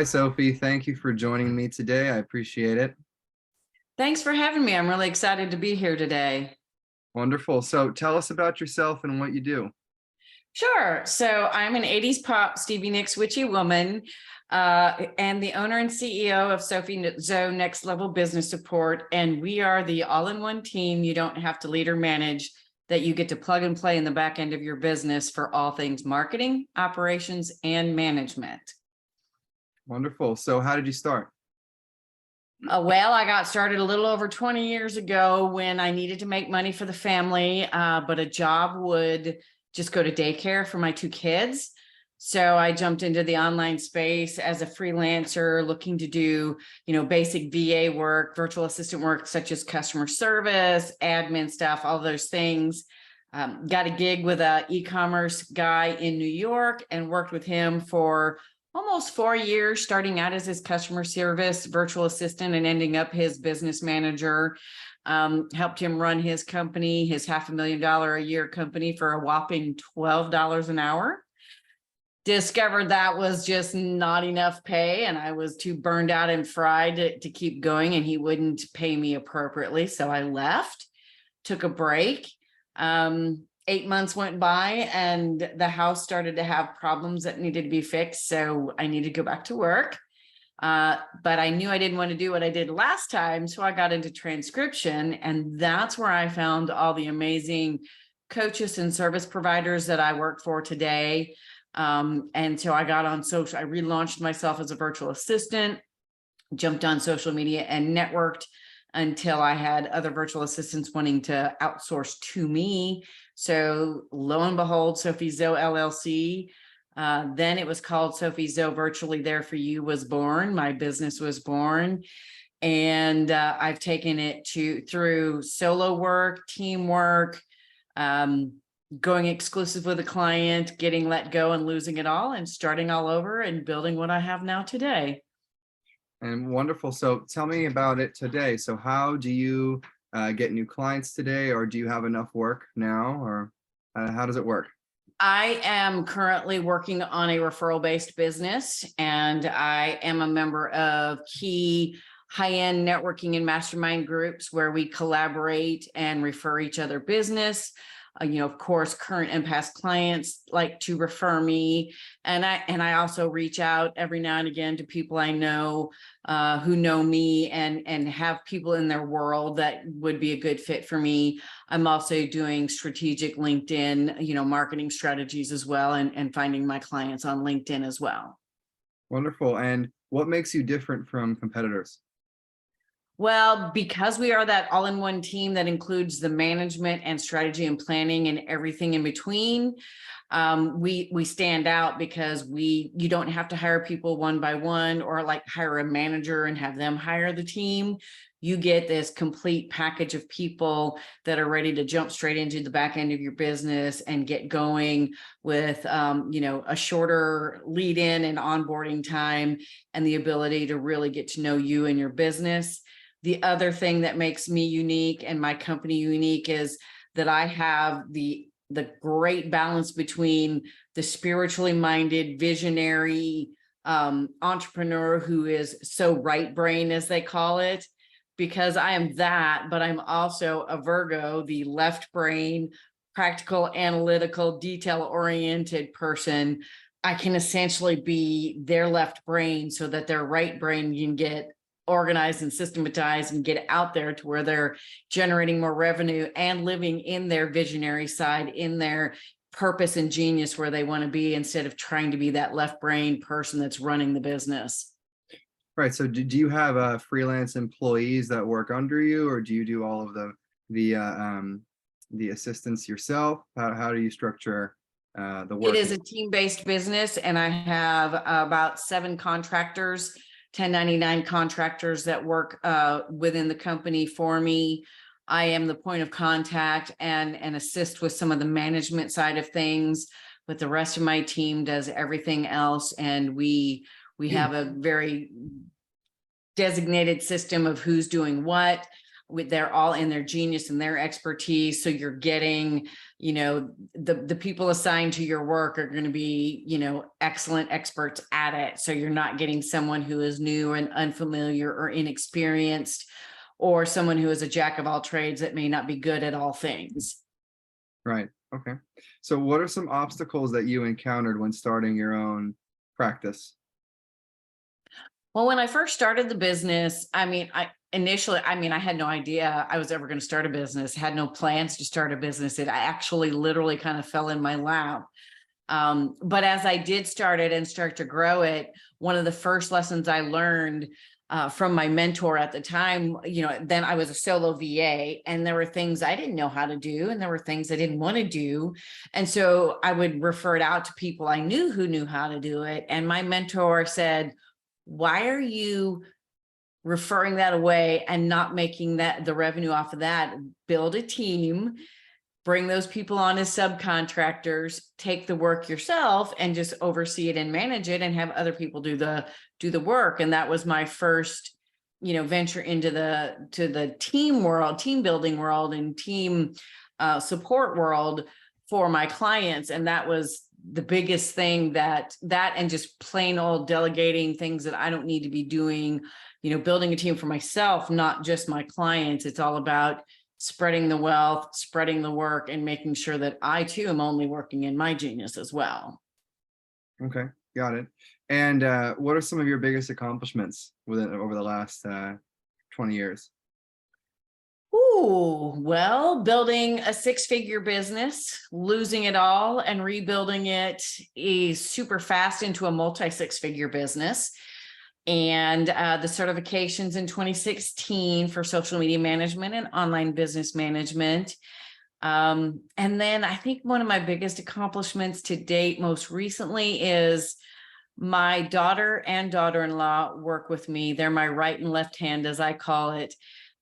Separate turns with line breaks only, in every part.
Hi, Sophie. Thank you for joining me today. I appreciate it.
Thanks for having me. I'm really excited to be here today.
Wonderful. So tell us about yourself and what you do.
Sure. So I'm an 80s pop Stevie Nicks witchy woman and the owner and CEO of SophieZo Next Level Business Support. And we are the all-in-one team you don't have to lead or manage, that you get to plug and play in the back end of your business for all things marketing, operations, and management.
Wonderful. So how did you start?
Well, I got started a little over 20 years ago when I needed to make money for the family, but a job would just go to daycare for my two kids. So I jumped into the online space as a freelancer looking to do, basic VA work, virtual assistant work, such as customer service, admin stuff, all those things. Got a gig with an e-commerce guy in New York and worked with him for almost 4 years, starting out as his customer service virtual assistant and ending up his business manager. Helped him run his company, his $500,000 a year company, for a whopping $12 an hour. Discovered that was just not enough pay, and I was too burned out and fried to keep going, and he wouldn't pay me appropriately. So I left, took a break. 8 months went by and the house started to have problems that needed to be fixed. So I needed to go back to work. But I knew I didn't want to do what I did last time. So I got into transcription, and that's where I found all the amazing coaches and service providers that I work for today. And so I got on social, I relaunched myself as a virtual assistant, jumped on social media and networked until I had other virtual assistants wanting to outsource to me. So lo and behold, SophieZo LLC, then it was called SophieZo Virtually There For You, was born. My business was born. And I've taken it through solo work, teamwork, going exclusive with a client, getting let go and losing it all, and starting all over and building what I have now today.
And wonderful. So tell me about it today. So how do you get new clients today, or do you have enough work now, or how does it work?
I am currently working on a referral-based business, and I am a member of key high-end networking and mastermind groups where we collaborate and refer each other business. Of course, current and past clients like to refer me, and I also reach out every now and again to people I know who know me and have people in their world that would be a good fit for me. I'm also doing strategic LinkedIn, marketing strategies as well, and finding my clients on LinkedIn as well.
Wonderful. And what makes you different from competitors?
Well, because we are that all-in-one team that includes the management and strategy and planning and everything in between, we stand out because you don't have to hire people one by one, or like hire a manager and have them hire the team. You get this complete package of people that are ready to jump straight into the back end of your business and get going with, a shorter lead in and onboarding time, and the ability to really get to know you and your business. The other thing that makes me unique and my company unique is that I have the great balance between the spiritually minded, visionary entrepreneur who is so right brain, as they call it, because I am that, but I'm also a Virgo, the left brain, practical, analytical, detail oriented person. I can essentially be their left brain so that their right brain can get organized and systematized and get out there to where they're generating more revenue and living in their visionary side, in their purpose and genius where they want to be, instead of trying to be that left brain person that's running the business.
Right. So do you have freelance employees that work under you, or do you do all of the assistance yourself? How do you structure the work?
It is a team-based business, and I have about 7 contractors, 1099 contractors that work within the company for me. I am the point of contact and assist with some of the management side of things, but the rest of my team does everything else. And we have a very designated system of who's doing what. they're all in their genius and their expertise. So you're getting, the people assigned to your work are going to be, excellent experts at it. So you're not getting someone who is new and unfamiliar or inexperienced, or someone who is a jack of all trades that may not be good at all things.
Right. Okay. So what are some obstacles that you encountered when starting your own practice?
Well, when I first started the business, I had no idea I was ever going to start a business, had no plans to start a business. It actually literally kind of fell in my lap. But as I did start it and start to grow it, one of the first lessons I learned from my mentor at the time, then I was a solo VA, and there were things I didn't know how to do, and there were things I didn't want to do. And so I would refer it out to people I knew who knew how to do it. And my mentor said, why are you referring that away and not making that the revenue off of that? Build a team, bring those people on as subcontractors, take the work yourself and just oversee it and manage it, and have other people do the work. And that was my first, venture into the team world, team building world, and team support world for my clients. And that was the biggest thing, that and just plain old delegating things that I don't need to be doing, building a team for myself, not just my clients. It's all about spreading the wealth, spreading the work, and making sure that I too am only working in my genius as well.
Okay, got it. And what are some of your biggest accomplishments over the last 20 years?
Ooh, well, building a six-figure business, losing it all and rebuilding it is super fast into a multi-six-figure business. And the certifications in 2016 for social media management and online business management. And then I think one of my biggest accomplishments to date most recently is my daughter and daughter-in-law work with me. They're my right and left hand, as I call it.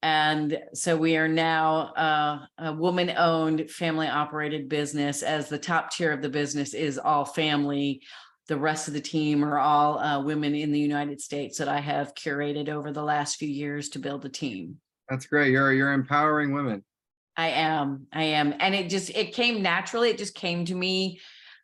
And so we are now a woman-owned, family-operated business, as the top tier of the business is all family. The rest of the team are all women in the United States that I have curated over the last few years to build a team.
That's great. You're empowering women.
I am. And it came naturally. It just came to me.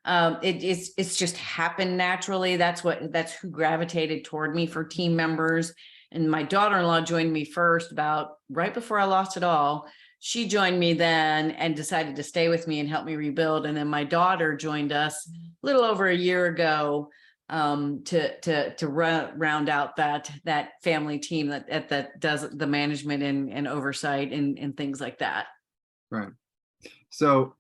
It's just happened naturally. That's who gravitated toward me for team members. And my daughter-in-law joined me first, about right before I lost it all. She joined me then and decided to stay with me and help me rebuild. And then my daughter joined us a little over a year ago to round out that family team that does the management and oversight and things like that.
Right. So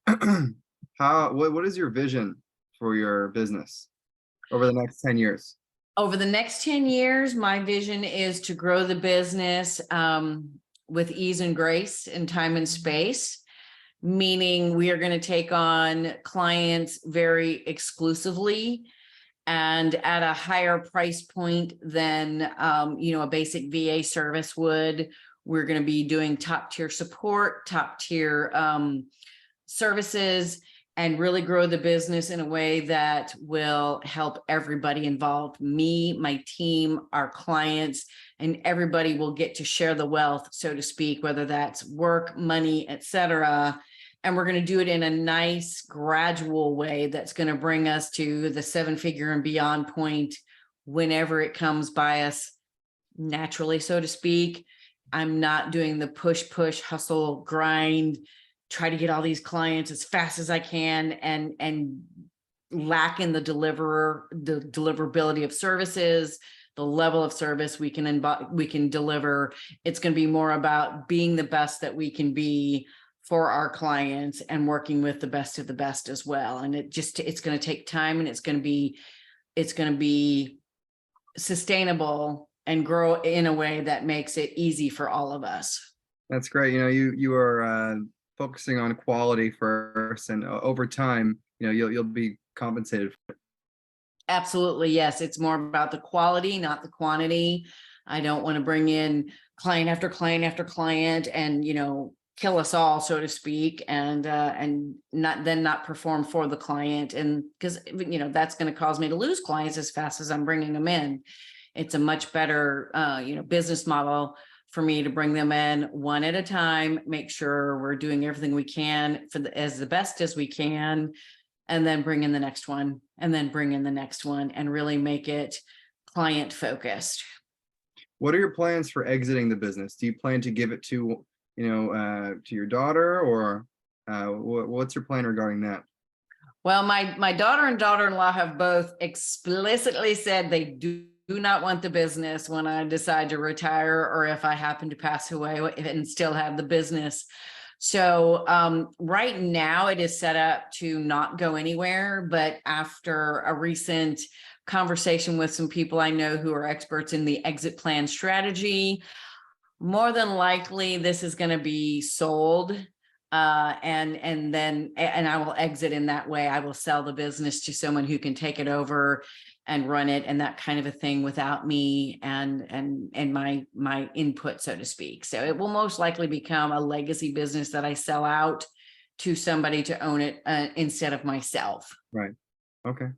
what is your vision for your business over the next 10 years?
Over the next 10 years, my vision is to grow the business with ease and grace in time and space, meaning we are going to take on clients very exclusively and at a higher price point than a basic VA service would. We're going to be doing top tier support, top tier services, and really grow the business in a way that will help everybody involved, me, my team, our clients, and everybody will get to share the wealth, so to speak, whether that's work, money, etc. And we're going to do it in a nice, gradual way that's going to bring us to the seven-figure and beyond point whenever it comes by us naturally, so to speak. I'm not doing the push, hustle, grind, try to get all these clients as fast as I can and lack in the deliverability of services, the level of service we can deliver. It's going to be more about being the best that we can be for our clients and working with the best of the best as well. And it's going to take time, and it's going to be sustainable and grow in a way that makes it easy for all of us.
That's great. You are focusing on quality first, and over time, you'll be compensated for it.
Absolutely. Yes. It's more about the quality, not the quantity. I don't want to bring in client after client after client and, kill us all, so to speak, and not perform for the client. And because, that's going to cause me to lose clients as fast as I'm bringing them in. It's a much better, business model for me to bring them in one at a time, make sure we're doing everything we can for as the best as we can, and then bring in the next one, and then bring in the next one, and really make it client focused.
What are your plans for exiting the business? Do you plan to give it to, to your daughter, or what's your plan regarding that?
Well, my daughter and daughter-in-law have both explicitly said they do not want the business when I decide to retire, or if I happen to pass away and still have the business. So right now it is set up to not go anywhere, but after a recent conversation with some people I know who are experts in the exit plan strategy, more than likely this is going to be sold. And I will exit in that way. I will sell the business to someone who can take it over and run it and that kind of a thing without me and my input, so to speak. So it will most likely become a legacy business that I sell out to somebody to own it instead of myself.
Right. Okay.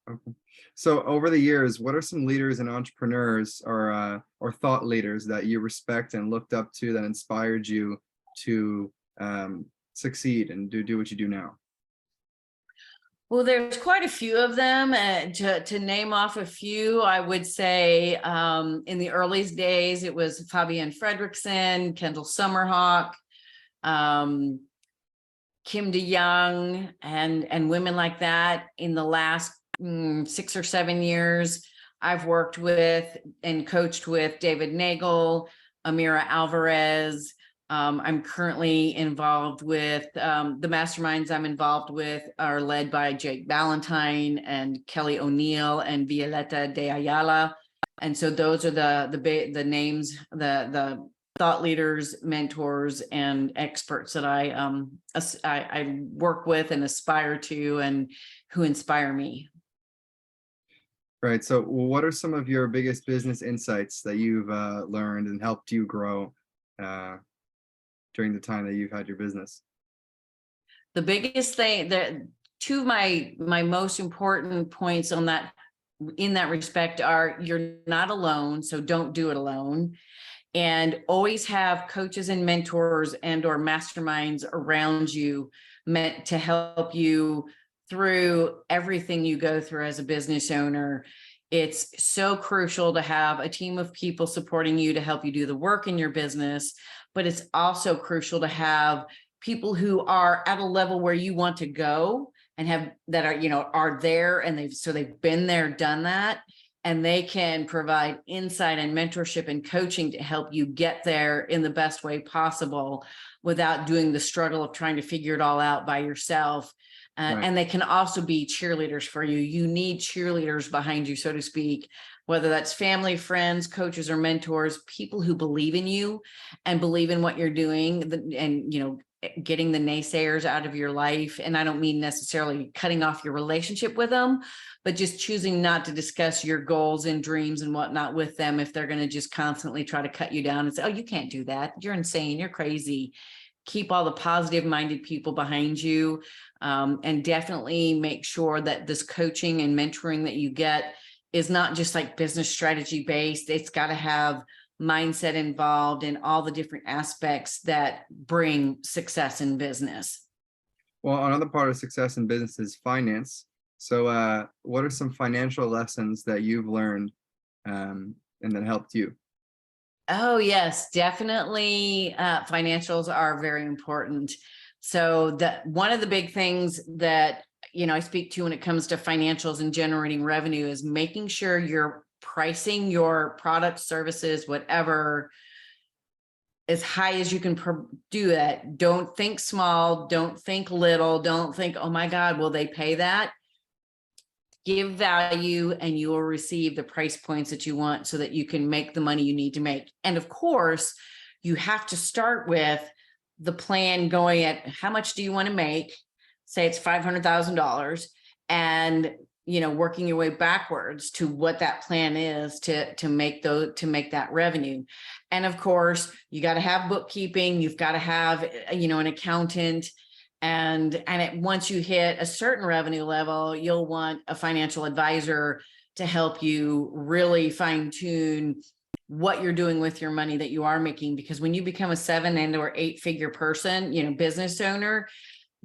Okay. So over the years, what are some leaders and entrepreneurs or thought leaders that you respect and looked up to that inspired you to succeed and do what you do now?
Well, there's quite a few of them. To name off a few, I would say in the earliest days, it was Fabienne Fredrickson, Kendall Summerhawk, Kim DeYoung, and women like that. In the last 6 or 7 years, I've worked with and coached with David Nagel, Amira Alvarez. I'm currently involved with the masterminds I'm involved with are led by Jake Ballantyne and Kelly O'Neill and Violeta de Ayala. And so those are the names, the thought leaders, mentors, and experts that I work with and aspire to, and who inspire me.
Right. So what are some of your biggest business insights that you've learned and helped you grow during the time that you've had your business?
The biggest thing, that two of my most important points on that, in that respect, are you're not alone, so don't do it alone. And always have coaches and mentors and or masterminds around you meant to help you through everything you go through as a business owner. It's so crucial to have a team of people supporting you to help you do the work in your business, but it's also crucial to have people who are at a level where you want to go and are there, and they've been there, done that, and they can provide insight and mentorship and coaching to help you get there in the best way possible without doing the struggle of trying to figure it all out by yourself. Right. And they can also be cheerleaders for you. You need cheerleaders behind you, so to speak, whether that's family, friends, coaches, or mentors, people who believe in you and believe in what you're doing, and, getting the naysayers out of your life. And I don't mean necessarily cutting off your relationship with them, but just choosing not to discuss your goals and dreams and whatnot with them if they're going to just constantly try to cut you down and say, oh, you can't do that. You're insane. You're crazy. Keep all the positive minded people behind you, and definitely make sure that this coaching and mentoring that you get is not just like business strategy based. It's got to have mindset involved in all the different aspects that bring success in business.
Well, another part of success in business is finance. So what are some financial lessons that you've learned and that helped you?
Oh, yes, definitely. Financials are very important. So one of the big things that, I speak to when it comes to financials and generating revenue is making sure you're pricing your products, services, whatever, as high as you can do that. Don't think small, don't think little, don't think, oh my God, will they pay that? Give value and you will receive the price points that you want so that you can make the money you need to make. And of course, you have to start with the plan going at how much do you want to make? Say it's $500,000, and working your way backwards to what that plan is to make that revenue. And of course, you got to have bookkeeping, you've got to have an accountant. And once you hit a certain revenue level, you'll want a financial advisor to help you really fine tune what you're doing with your money that you are making, because when you become a 7 and or 8 figure person, business owner,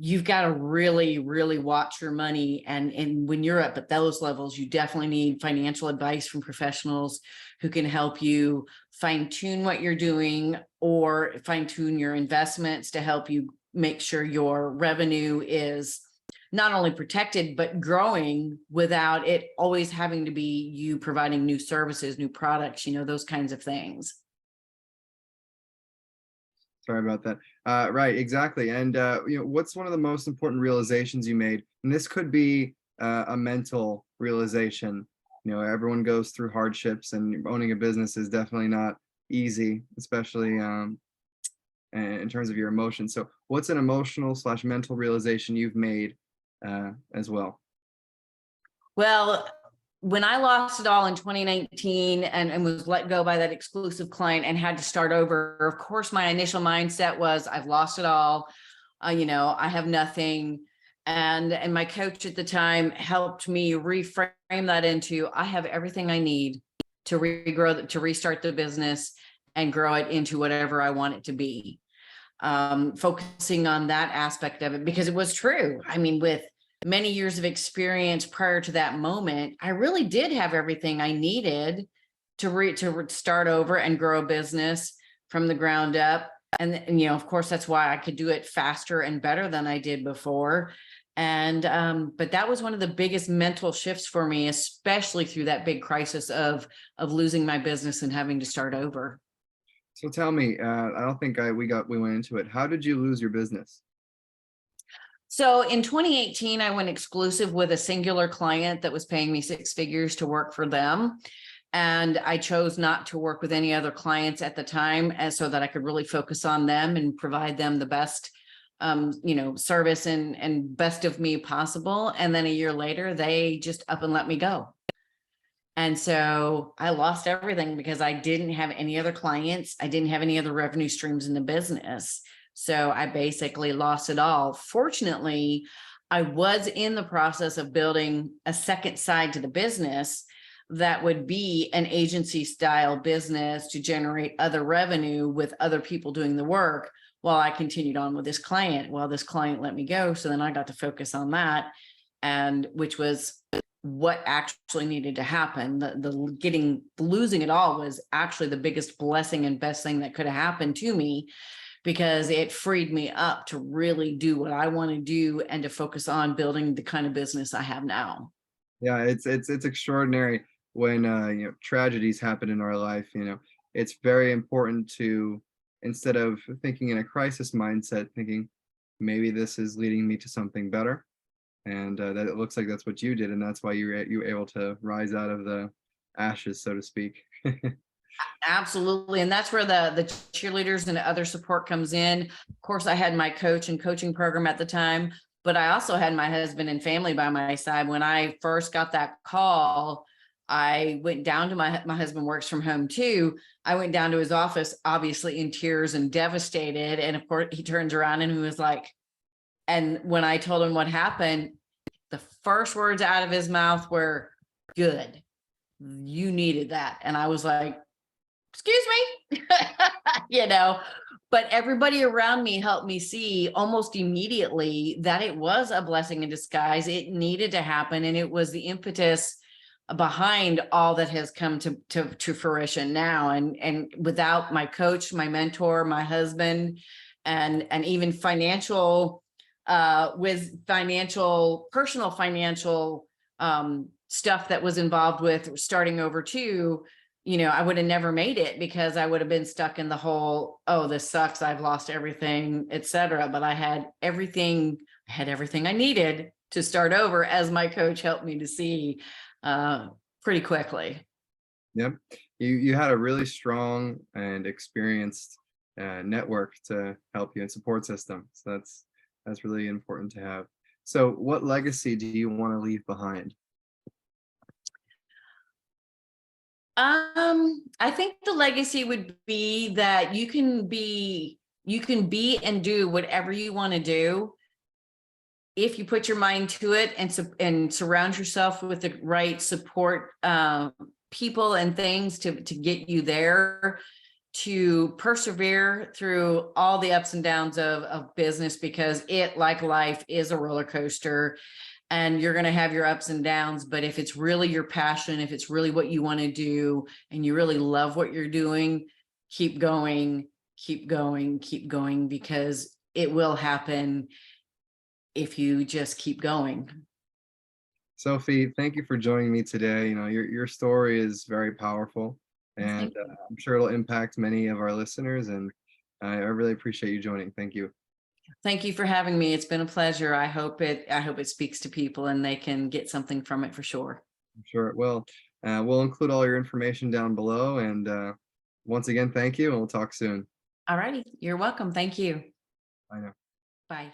you've got to really, really watch your money. And when you're up at those levels, you definitely need financial advice from professionals who can help you fine tune what you're doing or fine tune your investments to help you make sure your revenue is not only protected, but growing without it always having to be you providing new services, new products, those kinds of things.
Sorry about that. Right, exactly. And what's one of the most important realizations you made? And this could be a mental realization. Everyone goes through hardships, and owning a business is definitely not easy, especially in terms of your emotions. So, what's an emotional / mental realization you've made as well?
Well, when I lost it all in 2019 and was let go by that exclusive client and had to start over, of course, my initial mindset was I've lost it all. I have nothing. And my coach at the time helped me reframe that into I have everything I need to regrow, to restart the business and grow it into whatever I want it to be. Focusing on that aspect of it, because it was true. I mean, with many years of experience prior to that moment, I really did have everything I needed to start over and grow a business from the ground up. And of course, that's why I could do it faster and better than I did before. And but that was one of the biggest mental shifts for me, especially through that big crisis of losing my business and having to start over.
So tell me, I don't think we went into it. How did you lose your business?
So in 2018, I went exclusive with a singular client that was paying me 6 figures to work for them. And I chose not to work with any other clients at the time, so that I could really focus on them and provide them the best, service and best of me possible. And then a year later, they just up and let me go. And so I lost everything because I didn't have any other clients. I didn't have any other revenue streams in the business. So I basically lost it all. Fortunately, I was in the process of building a second side to the business that would be an agency style business to generate other revenue with other people doing the work while I continued on with this client. Well, this client let me go. So then I got to focus on that, and which was what actually needed to happen. The losing it all was actually the biggest blessing and best thing that could have happened to me, because it freed me up to really do what I want to do and to focus on building the kind of business I have now.
Yeah, it's extraordinary when tragedies happen in our life. It's very important to, instead of thinking in a crisis mindset, thinking maybe this is leading me to something better. And that it looks like that's what you did, and that's why you were able to rise out of the ashes, so to speak.
Absolutely. And that's where the cheerleaders and other support comes in. Of course, I had my coach and coaching program at the time, but I also had my husband and family by my side. When I first got that call, I went down to my husband works from home too. I went down to his office, obviously in tears and devastated. And of course, he turns around and he was like, and when I told him what happened, the first words out of his mouth were, "Good. You needed that." And I was like, "Excuse me," but everybody around me helped me see almost immediately that it was a blessing in disguise. It needed to happen. And it was the impetus behind all that has come to fruition now. And without my coach, my mentor, my husband, and even financial, personal financial stuff that was involved with starting over too, I would have never made it, because I would have been stuck in the whole, oh, this sucks, I've lost everything, etc. But I had everything I needed to start over, as my coach helped me to see pretty quickly.
Yep. You had a really strong and experienced network to help you, and support system. So that's really important to have. So what legacy do you want to leave behind?
I think the legacy would be that you can be and do whatever you want to do if you put your mind to it, and surround yourself with the right support people and things to get you there, to persevere through all the ups and downs of business, because it, like life, is a roller coaster, and you're going to have your ups and downs. But if it's really your passion, if it's really what you want to do, and you really love what you're doing, keep going, keep going, keep going, because it will happen if you just keep going.
Sophie, thank you for joining me today. You know, your story is very powerful, and
Thank you.
I'm sure it'll impact many of our listeners. And I really appreciate you joining. Thank you.
Thank you for having me. It's been a pleasure. I hope it speaks to people and they can get something from it for sure.
I'm sure it will. We'll include all your information down below. And once again, thank you, and we'll talk soon.
All righty. You're welcome. Thank you.
Bye now.
Bye.